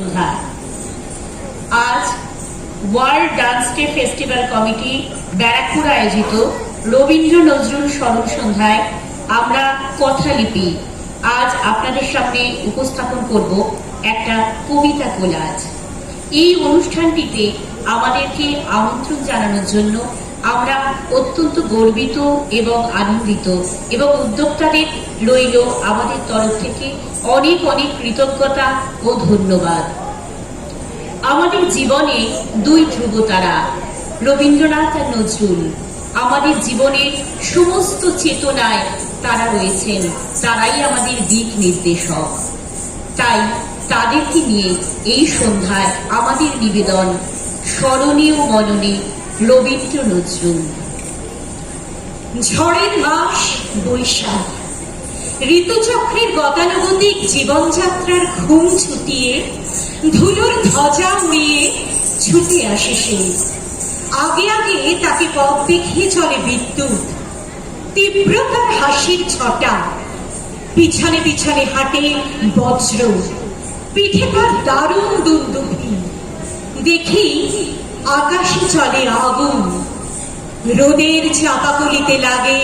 প্রধান। আজ world dance day festival committee Barrackpore আয়োজিত রবীন্দ্র নজরুল স্মরণ সন্ধ্যায় আমরা কথালিপি আজ আপনাদের সামনে উপস্থাপন করব একটা কবিতা কোলাজ। এই অনুষ্ঠানটিতে আমাদেরকে আমন্ত্রণ জানানোর জন্য আমরা অত্যন্ত গর্বিত এবং আনন্দিত, এবং উদ্যোক্তাদের রইল আমাদের তরফ থেকে অনেক অনেক কৃতজ্ঞতা ও ধন্যবাদ। আমাদের জীবনে দুই ধ্রুবতারা রবীন্দ্রনাথ আর নজরুল। আমাদের জীবনের সমস্ত চেতনায় তারা রয়েছেন, তারাই আমাদের দিক নির্দেশক। তাই তাদেরকে নিয়ে এই সন্ধ্যায় আমাদের নিবেদন স্মরণীয় মননে রবীন্দ্র নজরুল। ঝড়ের মাস বৈশাখ, ঋতুচক্রের গতানুগতিক জীবনযাত্রার ঘুম ছুটিয়ে ধুলোর ধ্বজা উড়িয়ে ছুটে আসে সে। আগে আগে তাকে পথ দেখিয়ে চলে বিদ্যুৎ, তীব্রতার হাসির ছটা। পিছনে পিছনে হাঁটে বজ্র, পিঠে তার দারুণ দুন্দুভি। দেখি আকাশে চলে আগুন, রোদের চাপাকলিতে লাগে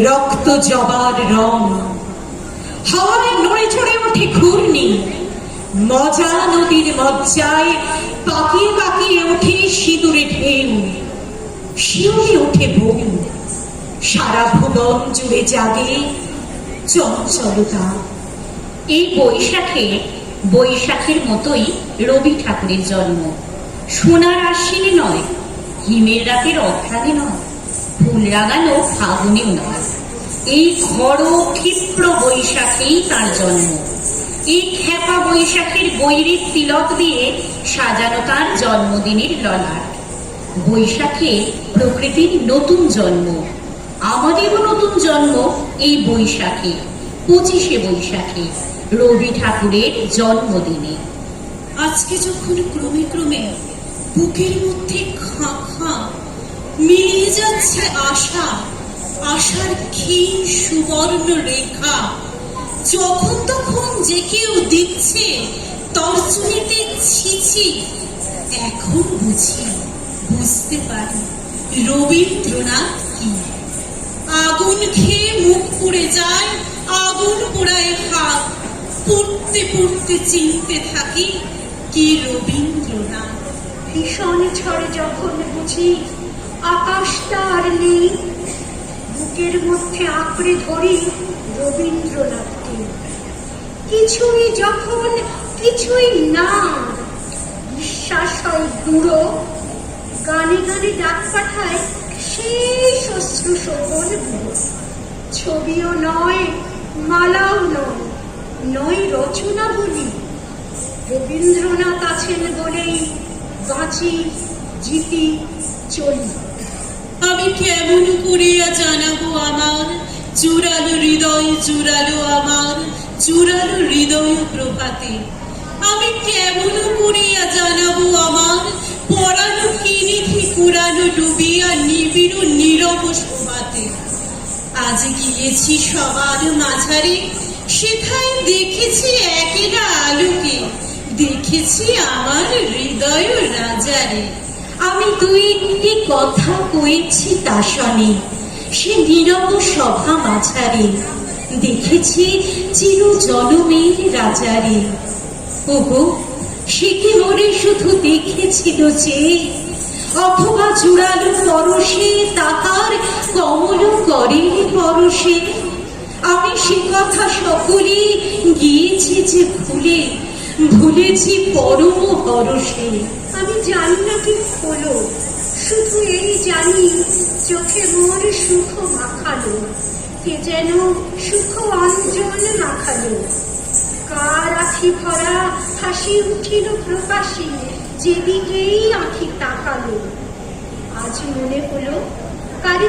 রক্ত জবার রং। হাওয়ায় নড়ে চড়ে ওঠে ঘূর্ণি, মজা নদীর মজ্জায় পাকিয়ে পাকিয়ে ওঠে সিঁদুরে ঢেউ। শিউরে ওঠে বউ, সারা ভুবন জুড়ে জাগে চঞ্চলতা। এই বৈশাখের মতোই রবি ঠাকুরের জন্ম। সোনার আশ্বিনে নয়, হিমের রাতের অঘ্রাণে নয়, ফুল রাগানো ফাগুনেও নয়। এই খড় ক্ষিপ্র বৈশাখেই তার জন্ম। এই খেপা বৈশাখের বৈরিক তিলক দিয়ে সাজানো তার জন্মদিনের ললাট। বৈশাখে প্রকৃতির নতুন জন্ম, আমাদেরও নতুন জন্ম এই বৈশাখে, 25শে বৈশাখে, রবি ঠাকুরের জন্মদিনে। আজকে যখন ক্রমে ক্রমে বুকের মধ্যে খাঁ খাঁ মিলিয়ে যাচ্ছে আশা, আশার ক্ষীণ সুবর্ণ রেখা, যখন তখন যে কেউ দিচ্ছে তর্জনীতে ছিছি, এখন বুঝতে পারি রবীন্দ্রনাথ কি। আগুন খেয়ে মুখ পুড়ে যায়, আগুন পোড়ায় হাত, পড়তে পড়তে চিনতে থাকি কি রবীন্দ্রনাথ। ভীষণ ঝড়ে যখন বুঝি আকাশটা আর নেই, বুকের মধ্যে আঁকড়ে ধরি রবীন্দ্রনাথকে। কিছুই না, বিশ্বাস হয় গুঁড়ো, গানে গানে ডাক পাঠায় সেই শ্বশ্রু শোভন বুড়ো। ছবিও নয়, মালাও নয়, নয় রচনা বলি, রবীন্দ্রনাথ আছেন বলেই বাঁচি, জিতি, চলি। আমি কেমন করিয়া জানাবো আমার জুড়ালো হৃদয়, জুড়ালো আমার জুড়ালো হৃদয় প্রভাতে। আমি কেমন করিয়া জানাবো আমার পড়ানো কিনিধি কুড়ানো ডুবিয়া নিবিড় নীরব শোভাতে। আজ গিয়েছি সবার মাঝারে, সেথায় দেখেছি একেরা আলোকে, দেখেছি আমার হৃদয় রাজারে। আমি দুই একটি কথা কয়েছি তা শোনে, সে নীরব সভা মাঝারে, দেখেছি চির জনমের রাজারে। ওগো, সে কি মনে শুধু দেখেছিল যে, অথবা জুড়ালো পরশে তাহার কমল করে পরশে? আমি সে কথা সকলে গিয়েছি যে ভুলেছি পরম হরষে। আমি জানি না কি হলো, শুধু এই জানি চোখে মোর সুখ মাখালো, কে যেন সুখ অঞ্জন মাখালো। কার আখি ভরা হাসি উঠিল প্রকাশে, যেদিকেই আখি তাকালো। আজ মনে হলো কারে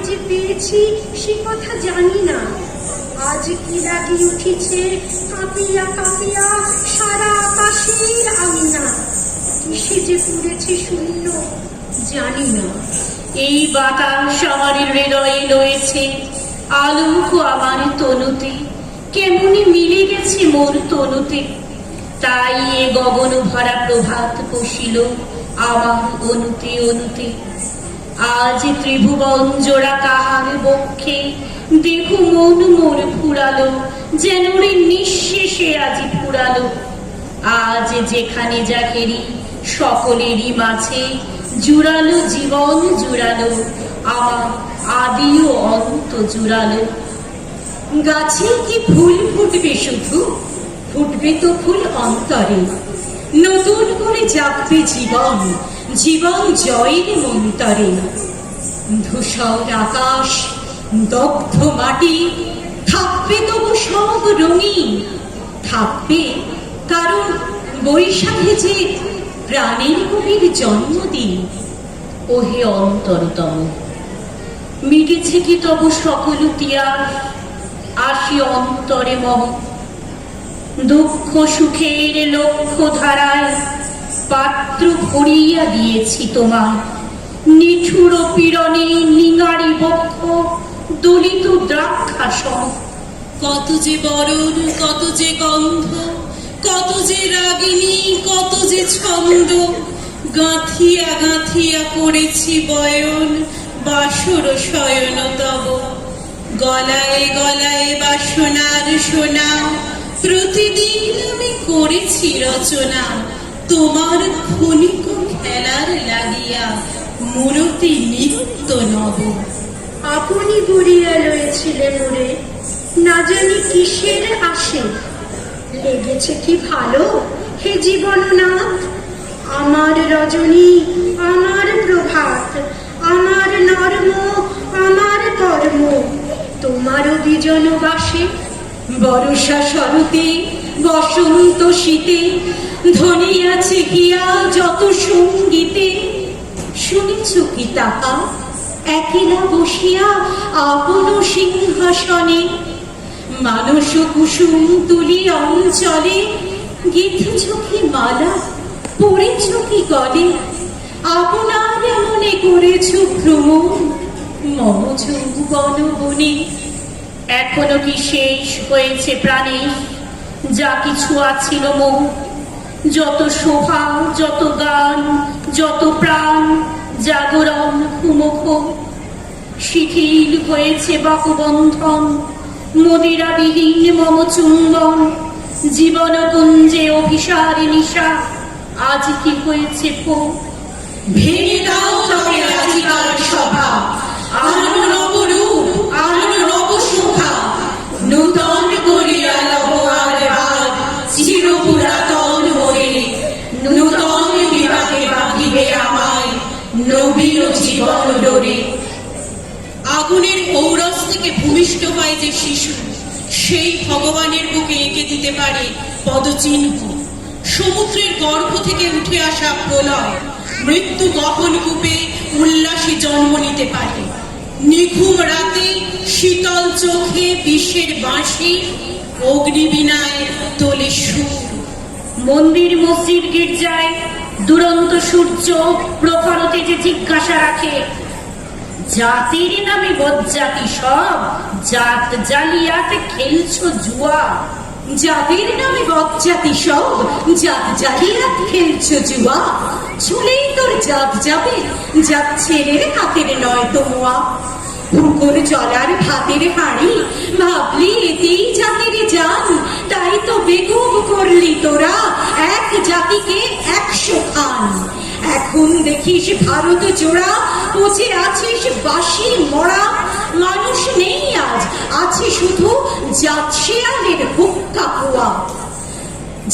যে পেয়েছি সে কথা জানি না। আজ কি লাগি উঠিছে কাঁপিয়া কাঁপিয়া সারা আকাশের আমিনা। কিসে যে পুড়েছে শূন্য জানি না। এই বাতাস আমার হৃদয়ে রয়েছে, আলোক আমার তনুতে, কেমনি মিলে গেছে মোর তনুতে। তাই এ গগন ভরা প্রভাত পশিল আমার অনুতে অনুতে। আজ ত্রিভুবন জোড়া কাহার বক্ষে দেখু মন মোর ফুরালো, যেন রে নিঃশেষে আজি ফুরালো। আজ যেখানে যা ঘেরি সকলেরই মাঝে জুড়ালো জীবন জুড়ালো, আমার আদি ও অন্ত জুড়ালো। গাছে কি ফুল ফুটবে শুধু, ফুটবে তো ফুল অন্তরে। নতুন করে জাগবে জীবন, জীবন জয়ের মন্তরে। ধূসর আকাশ, দগ্ধ মাটি, থাকবে তবু সব রঙিন। থাকবে কারণ বৈশাখে যে প্রাণের কবির জন্মদিন। ওহে অন্তরতম, মিটেছে কি তবু সকল তিয়াস, আসি অন্তরে মম। দুঃখ সুখের লক্ষ্য ধারায় পাত্র ভরিয়া দিয়েছি তোমার। নিঠুর পীড়নে নিঙারি বক্ষ দলিত দ্রাক্ষা সম। কত যে বরণ, কত যে গন্ধ, কত যে রাগিনী, কত যে ছন্দ। গাঁথিয়া গাঁথিয়া করেছি বয়ন, বাসর শয়ন তব। গলায় গলায় বাসনার সোনা, প্রতিদিন আমি করেছি রচনা। তোমার ক্ষণিক খেলার লাগিয়া মূরতি নিত্য নব। আপনি গড়িয়া লয়েছিলে মোরে, না জানি কিসের আসে। লেগেছে কি ভালো হে জীবননাথ, আমার রজনী, আমার প্রভাত, আমার নর্ম, আমার কর্ম তোমারও বিজন বাসে। বর্ষা শরতে বসন্ত শীতে ধনিয়াছে গিয়া যত সঙ্গীতে। শুনেছ কি তাহা একেলা বসিয়া আপন সিংহাসনে। মানস কুসুম তুলি অঞ্চলে গেঁথেছ কি মালা, পড়েছ কি গলে। আপনার মনে করেছ ভ্রমণ মম যৌবন বনে। এখনো কি শেষ হয়েছে প্রাণে যা কিছু আছিল মোহ। যত শোভা, যত গান, যত প্রাণ, জাগরণ কুমুখ। শিথিল হয়েছে বাহুবন্ধন, মদিরাবিহীন মম চুম্বন। জীবন কুঞ্জে অভিসার নিশা, আজ কি হয়েছে ফো। ভেঙে দাও তবে আজিকার সভা, আনো নবরূপ, আনো নব শোভা। নূতন করিয়া লব আর চির পুরাতন হয়ে। নূতন বিবাহে বাঁধিবে আমায় নবীন জীবন ডোরে। আগুনের ঔরস থেকে ভূমিষ্ঠ হয় যে শিশু, সেই ভগবানের বুকে এঁকে দিতে পারে পদচিহ্ন। সমুদ্রের গর্ভ থেকে উঠে আসা প্রলয় মৃত্যু গহন কূপে উল্লাসে জন্ম নিতে পারে। নিঘুম রাতে শীতল চোখে বিষের বাঁশি, অগ্নিবীণায় তোলে সুর। মন্দির মসজিদ গির্জায় দুরন্ত সূর্য প্রখরতে যে জিজ্ঞাসা রাখে, জাতির নামে বজ্জাতি সব, জাত জালিয়াতে খেলছো জুয়া। জাতির নামে বজ্জাতি সব, জাত জালিয়াত খেলছো জুয়া। চুলেই তোর জাত যাবে, জাত ছেলের হাতের নয় তোমরা। পুকুর জলার ভাতের হাঁড়ি ভাবলি এতেই জাতির জান। তাই তো বেকুব করলি তোরা এক জাতিকে 100 খান। এখন দেখিস ভারত জোড়া পচে আছিস বাসি মরা। মানুষ নেই আজ, আছে শুধু জাত শেয়ালের হুক্কা কুয়া।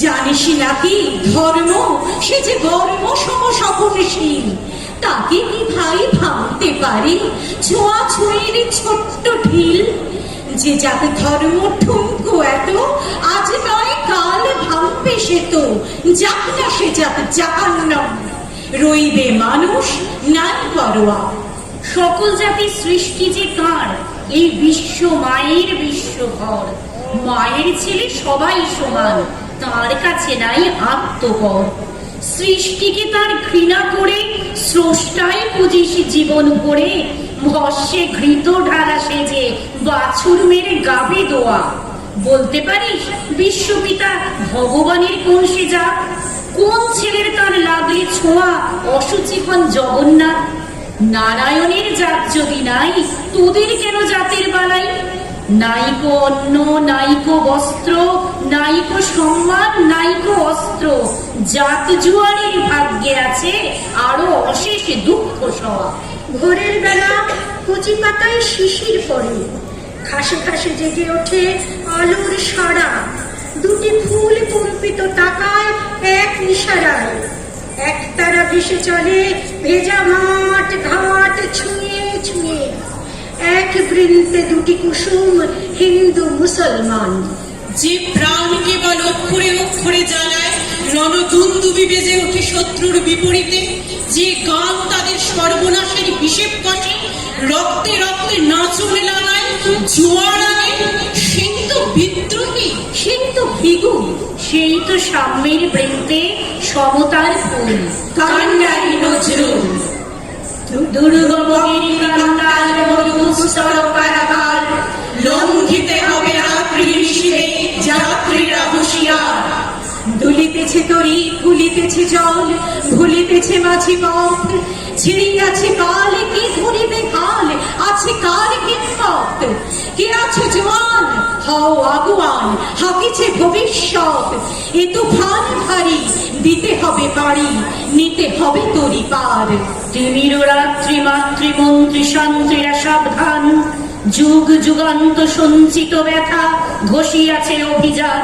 জানিস নাকি ধর্ম সে যে বর্ম সমসপনশীল, তাকে কি ভাই ভাঙতে পারে ছোঁয়া ছুঁয়ের ছোট্ট ঢিল। যে যাতে ধর্ম ঠুমকো এত, আজ নয় কাল ভাঙবে সে তো। যাক না সে যাত জাহান্নাম, রইবে মানুষ নাই পরোয়া। সকল জাতির সৃষ্টি যে কার, এই বিশ্ব মায়ের বিশ্বঘর। মায়ের ছেলে সবাই সমান, তার কাছে নাই আত্মকর। সৃষ্টিকে তার ঘৃণা করে স্রষ্টায় পুজিস জীবন ভরে। ভস্যে ঘৃত ঢালা সেজে বাছুর মেরে গাবে দোয়া। বলতে পারিস বিশ্বপিতা ভগবানের কোন সে জাত? কোন ছেলের তার লাগলে ছোঁয়া অসুচিক্ষণ জগন্নাথ? নারায়ণের জাত যদি নাই, তোদের কেন জাতের বালাই? নাইকো অন্ন, নাইকো বস্ত্র, নাইকো সম্মান, নাইকো অস্ত্র। জাত জুয়ারির ভাগ্যে আছে আরো অশেষ দুঃখ সওয়া। ভোরের বেলা কচি পাতায় শিশির পড়ে, খাসে খাসে জেগে ওঠে আলোর সারা। দুটি ফুল কম্পিত তাকায় এক ইশারায়, একতারা ভেসে চলে ভেজা মাঠ ঘাট ছুঁয়ে ছুঁয়ে। এক বৃন্তে দুটি কুসুম হিন্দু মুসলমান। যে প্রাণ কেবল অক্ষরে অক্ষরে জ্বালায়, রণদুন্দুবি বেজে ওঠে শত্রুর বিপরীতে। যে গান তাদের সর্বনাশের হিসেব কষে, রক্তে রক্তে নাচনে লাগায়, জোয়ার আনে, সেই তো বিদ্রোহী, সেই তো ভিগু, সেই তো সাম্যের বৃন্তে সমতার ফুল। কান্ডারি নজরুল। দুর্গমগিরি কান্তার মরুস্তর কারাগার, লঙ্ঘিতে হবে রাত্রি নিশীথে যাত্রীরা হুঁশিয়ার। দুলিতেছে তরি, ফুলিতেছে জল, ভুলিতেছে মাঝি পথ। ছিড়িয়াছে কাল, কে ধরিবে কাল, আছে কার হিম্মত? কে আছে জোয়ান, হও আগুয়ান, হাকিছে ভবিষ্যৎ। এ তুফান ভারী, দিতে হবে পারি, নিতে হবে তরি পার। তিমির রাত্রি মাতৃমন্ত্রী শান্তিরা সাবধান, যুগ যুগান্ত সঞ্চিত ব্যথা ঘষিয়াছে অভিযান।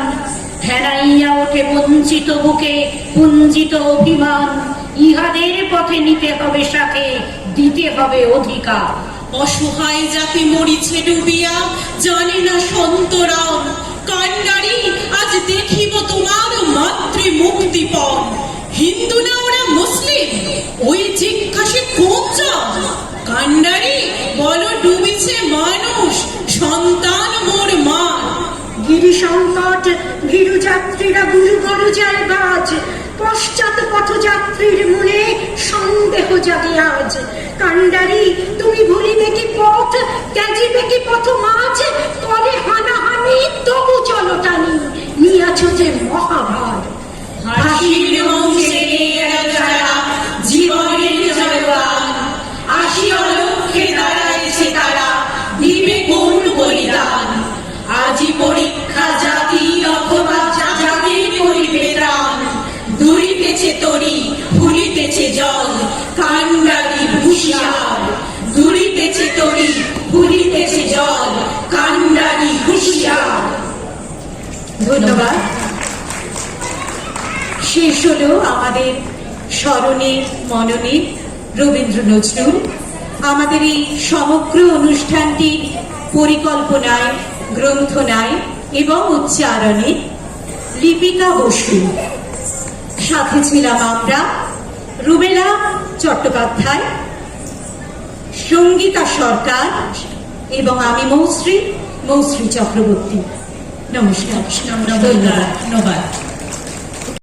হেনাইয়া ওঠে বঞ্চিত বুকে পুঞ্জিত অভিমান, ইহাদের পথে নিতে হবে সাথে, দিতে হবে অধিকার। অসহায় জাতি মরিছে ডুবিয়া, জানে না সন্তরাম। কান্ডারি আজ দেখিব তোমার মাতৃ মুক্তিপণ। হিন্দু না ওরা মুসলিম, ওই জিজ্ঞাসে কোন জাত? কান্ডারি বলো ডুবিছে মানুষ, সন্তান মোর মা। গিরি সংকট, ভীরু যাত্রীরা গুরু বড় যায় বাজ। পশ্চাৎ পথযাত্রীর মনে সন্দেহ জাগে আজ। কান্ডারি তুমি ভুলিবে কি পথ, ত্যাজিবে কি পথ মাঝ? তলে হানাহানি তবু চলো টানি, নিয়াছ যে মহাভার। হাসির বংশে এরা যারা জীবনের জয়গান, আসি অলক্ষ্যে দাঁড়াইছে তারা, দিবে কোন বলিদান? আজি পরীক্ষা জাতি অথবা জাতির করিবে ত্রাণ। দুরিতেছে তরি, ফুলিতেছে জল, কান্ডারি হুঁশিয়ার। দুরিতেছে তরি, ফুলিতেছে জল, কান্ডারি হুঁশিয়ার। ধন্যবাদ। শেষ হলো আমাদের স্মরণের মননে রবীন্দ্র নজরুল। আমাদের এই সমগ্র অনুষ্ঠানটির পরিকল্পনায়, গ্রন্থনায় এবং উচ্চারণে লিপিকা বসু। সাথে ছিলাম আমরা রুবেলা চট্টোপাধ্যায়, সঙ্গীতা সরকার এবং আমি মৌশ্রী চক্রবর্তী। নমস্কার। ধন্যবাদ।